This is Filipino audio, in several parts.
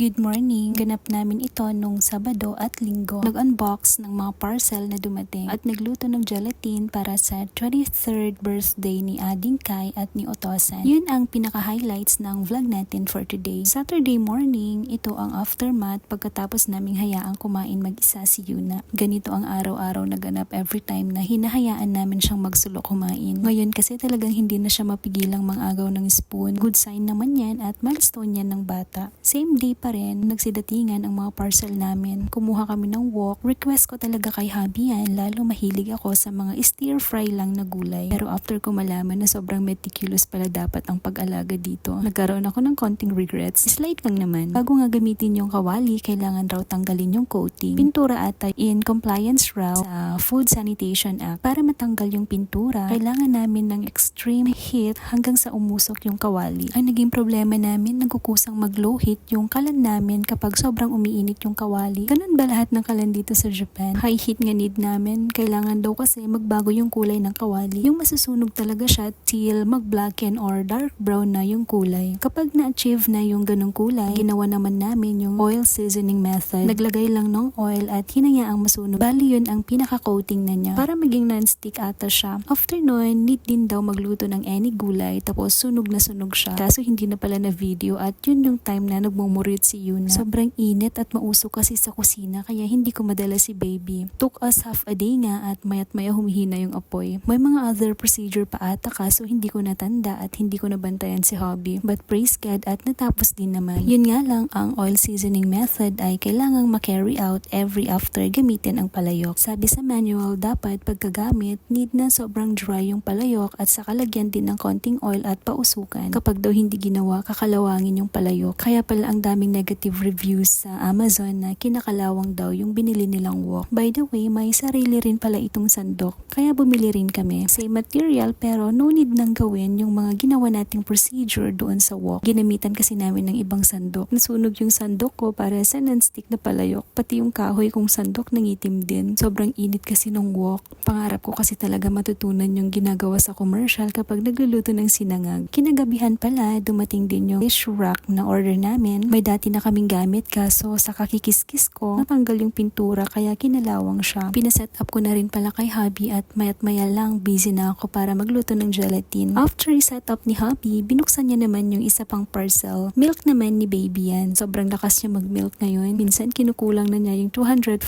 Good morning! Ganap namin ito nung Sabado at Linggo. Nag-unbox ng mga parcel na dumating at nagluto ng gelatin para sa 23rd birthday ni Ading Kai at ni Otosan. Yun ang pinaka-highlights ng vlog natin for today. Saturday morning, ito ang aftermath pagkatapos naming hayaang kumain mag-isa si Yuna. Ganito ang araw-araw na ganap every time na hinahayaan namin siyang magsulok kumain. Ngayon kasi talagang hindi na siya mapigilang mang-agaw ng spoon. Good sign naman yan at milestone yan ng bata. Same day pa rin, nagsidatingan ang mga parcel namin. Kumuha kami ng wok. Request ko talaga kay hubby yan, lalo mahilig ako sa mga stir fry lang na gulay. Pero after ko malaman na sobrang meticulous pala dapat ang pag-alaga dito, nagkaroon ako ng konting regrets. Slight lang naman. Bago nga gamitin yung kawali, kailangan raw tanggalin yung coating. Pintura ata in compliance raw sa Food Sanitation Act. Para matanggal yung pintura, kailangan namin ng extreme heat hanggang sa umusok yung kawali. Ang naging problema namin, nagkukusang mag-low heat yung kalan namin kapag sobrang umiinit yung kawali. Ganun ba lahat ng kalan dito sa Japan? High heat nga need namin. Kailangan daw kasi magbago yung kulay ng kawali. Yung masusunog talaga siya till mag-blacken or dark brown na yung kulay. Kapag na-achieve na yung ganung kulay, ginawa naman namin yung oil seasoning method. Naglagay lang ng oil at hinayaang masunog. Bali yun ang pinaka-coating na niya para maging non-stick ata siya. After nun, need din daw magluto ng any gulay tapos sunog na sunog siya. Kaso hindi na pala na video at yun yung time na nagmumurit si Yuna. Sobrang init at mausok kasi sa kusina kaya hindi ko madala si baby. Took us half a day nga at mayat maya humihina yung apoy. May mga other procedure pa ata kaso hindi ko natanda at hindi ko nabantayan si hubby. But praise God at natapos din naman. Yun nga lang ang oil seasoning method ay kailangang ma-carry out every after gamitin ang palayok. Sabi sa manual dapat pagkagamit need na sobrang dry yung palayok at saka lagyan din ng konting oil at pausukan. Kapag daw hindi ginawa kakalawangin yung palayok. Kaya pala ang daming negative reviews sa Amazon na kinakalawang daw yung binili nilang wok. By the way, may sarili rin pala itong sandok. Kaya bumili rin kami. Same material pero no need nang gawin yung mga ginawa nating procedure doon sa wok. Ginamitan kasi namin ng ibang sandok. Nasunog yung sandok ko para sa non-stick na palayok. Pati yung kahoy kong sandok nangitim din. Sobrang init kasi nung wok. Pangarap ko kasi talaga matutunan yung ginagawa sa commercial kapag nagluluto ng sinangag. Kinagabihan pala, dumating din yung dish rack na order namin. May dati na kaming gamit kaso sa kakikiskis ko, natanggal yung pintura kaya kinalawang siya. Pinaset up ko na rin pala kay hubby at mayat maya lang busy na ako para magluto ng gelatin. After i-set up ni hubby, binuksan niya naman yung isa pang parcel. Milk naman ni baby yan. Sobrang lakas niya mag-milk ngayon. Minsan kinukulang na niya yung 240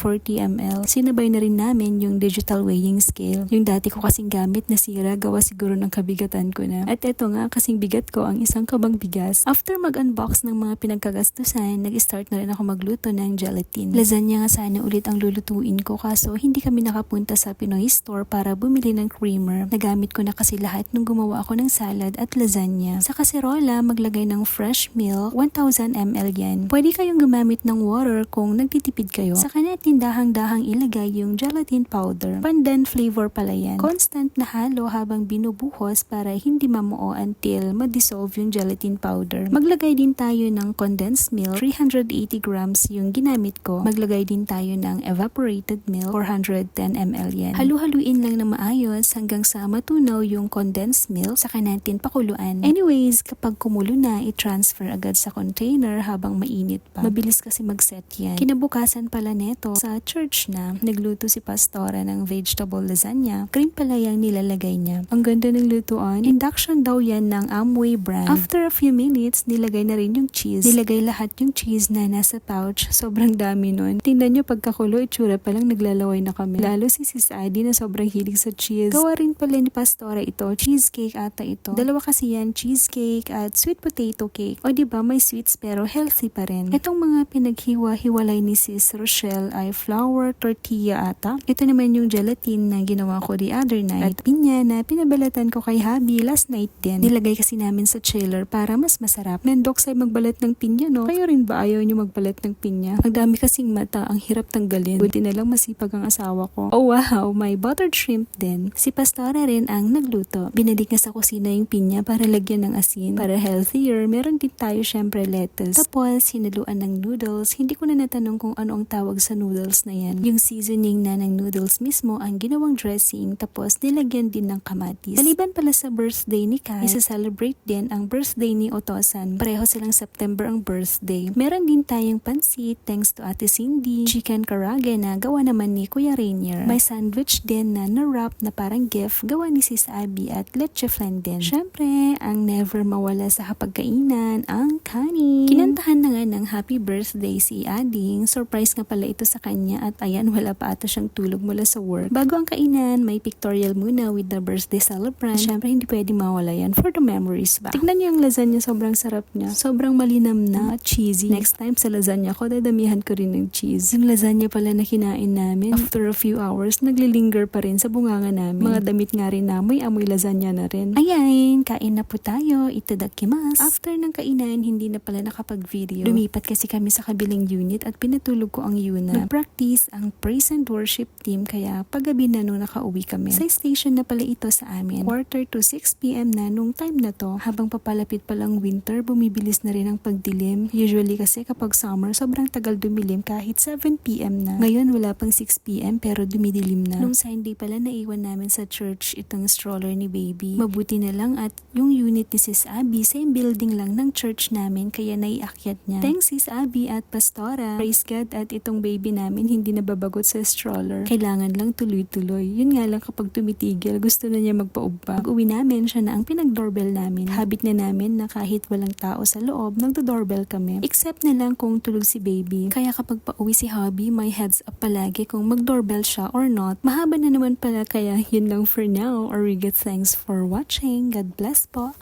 ml. Sinabay na rin namin yung digital weighing scale. Yung dati ko kasing gamit na sira, gawa siguro ng kabigatan ko na. At eto nga, kasing bigat ko ang isang kabang bigas. After mag-unbox ng mga pinagkagastusan, nag-start na rin ako magluto ng gelatin. Lasagna nga sana ulit ang lulutuin ko kaso hindi kami nakapunta sa Pinoy store para bumili ng creamer. Nagamit ko na kasi lahat nung gumawa ako ng salad at lasagna. Sa kaserola, maglagay ng fresh milk, 1000 ml yan. Pwede kayong gumamit ng water kung nagtitipid kayo. Saka natin dahang-dahang ilagay yung gelatin powder. Pandan flavor pala yan. Constant na halo habang binubuhos para hindi mamuo until ma-dissolve yung gelatin powder. Maglagay din tayo ng condensed milk, 380 grams yung ginamit ko. Maglagay din tayo ng evaporated milk, 410 ml yan. Halu-haluin lang na maayos hanggang sa matunaw yung condensed milk, saka natin pakuluan. Anyways, kapag kumulo na, i-transfer agad sa container habang mainit pa. Mabilis kasi mag-set yan. Kinabukasan pala neto, sa church na, nagluto si Pastora ng vegetable lasagna. Cream pala yung nilalagay niya. Ang ganda ng lutuan. Induction daw yan ng Amway brand. After a few minutes, nilagay na rin yung cheese. Nilagay lahat yung cheese na nasa pouch. Sobrang dami nun. Tingnan nyo pagkakulo, itsura palang naglalaway na kami. Lalo si Sis Adi na sobrang hilig sa cheese. Gawa rin pala ni Pastora ito. Cheesecake ata ito. Dalawa kasi yan, cheesecake at sweet potato cake. O diba may sweets pero healthy pa rin. Itong mga pinaghiwa-hiwalay ni Sis Rochelle ay flour tortilla ata. Ito naman yung gelatin na ginawa ko the other night. At pinya na pinabalatan ko kay hubby last night din. Nilagay kasi namin sa chiller para mas masarap. Nandok say magbalat ng pinya, no? Kayo rin ba ayaw nyo magbalat ng pinya? Ang dami kasing mata, ang hirap tanggalin. Buti na lang masipag ang asawa ko. Oh wow, may buttered shrimp din. Si Pastora rin ang nagluto. Binalik niya sa kusina yung pinya para lagyan ng asin. Para healthier, meron din tayo syempre lettuce. Tapos, hinaluan ng noodles. Hindi ko na natanong kung ano ang tawag sa noodles na yan. Yung seasoning na ng noodles mismo ang ginawang dressing. Tapos, nilagyan din ng kamatis. Maliban pala sa birthday ni Kai, isa-celebrate din ang birthday ni Otosan. Pareho silang September ang birthday. birthday. Meron din tayong pansit thanks to Ate Cindy, chicken karage na gawa naman ni Kuya Rainier. May sandwich din na na-wrap na parang gift gawa ni Sis Abby at leche flan din. Syempre, ang never mawala sa hapagkainan, ang kanin. Kinantahan na nga ng happy birthday si Ading. Surprise nga pala ito sa kanya at ayan, wala pa ata siyang tulog mula sa work. Bago ang kainan, may pictorial muna with the birthday celebrant. Syempre, hindi pwede mawala yan for the memories ba. Tignan niyo yung lasagna, sobrang sarap niya. Sobrang malinam na at cheesy. Next time sa lasagna ko, dadamihan ko rin ng cheese. Yung lasagna pala na kinain namin, after a few hours, naglilinger pa rin sa bunganga namin. Mga damit nga rin namoy, amoy lasagna na rin. Ayan, kain na po tayo. Itadakimasu. After ng kainan, hindi na pala nakapag-video. Lumipat kasi kami sa kabilang unit at pinatulog ko ang Yuna. Nag-practice ang praise and worship team kaya paggabi na nung nakauwi kami. Sa station na pala ito sa amin. 5:45 p.m. na nung time na to. Habang papalapit palang winter, bumibilis na rin ang pagdilim. Usually kasi kapag summer, sobrang tagal dumilim kahit 7 p.m. na. Ngayon wala pang 6 p.m. pero dumidilim na. Nung Sunday pala naiwan namin sa church itong stroller ni baby. Mabuti na lang at yung unit ni Sis Abby, same building lang ng church namin kaya naiakyat niya. Thanks Sis Abby at Pastora. Praise God at itong baby namin hindi nababagot sa stroller. Kailangan lang tuloy-tuloy. Yun nga lang kapag tumitigil, gusto na niya magpaubba. Pag uwi namin, siya na ang pinag-doorbell namin. Habit na namin na kahit walang tao sa loob, nagdo-doorbell kami. Except na lang kung tulog si baby. Kaya kapag pauwi si hubby, may heads up palagi kung mag-doorbell siya or not. Mahaba na naman pala kaya yun lang for now. Origat, thanks for watching. God bless po.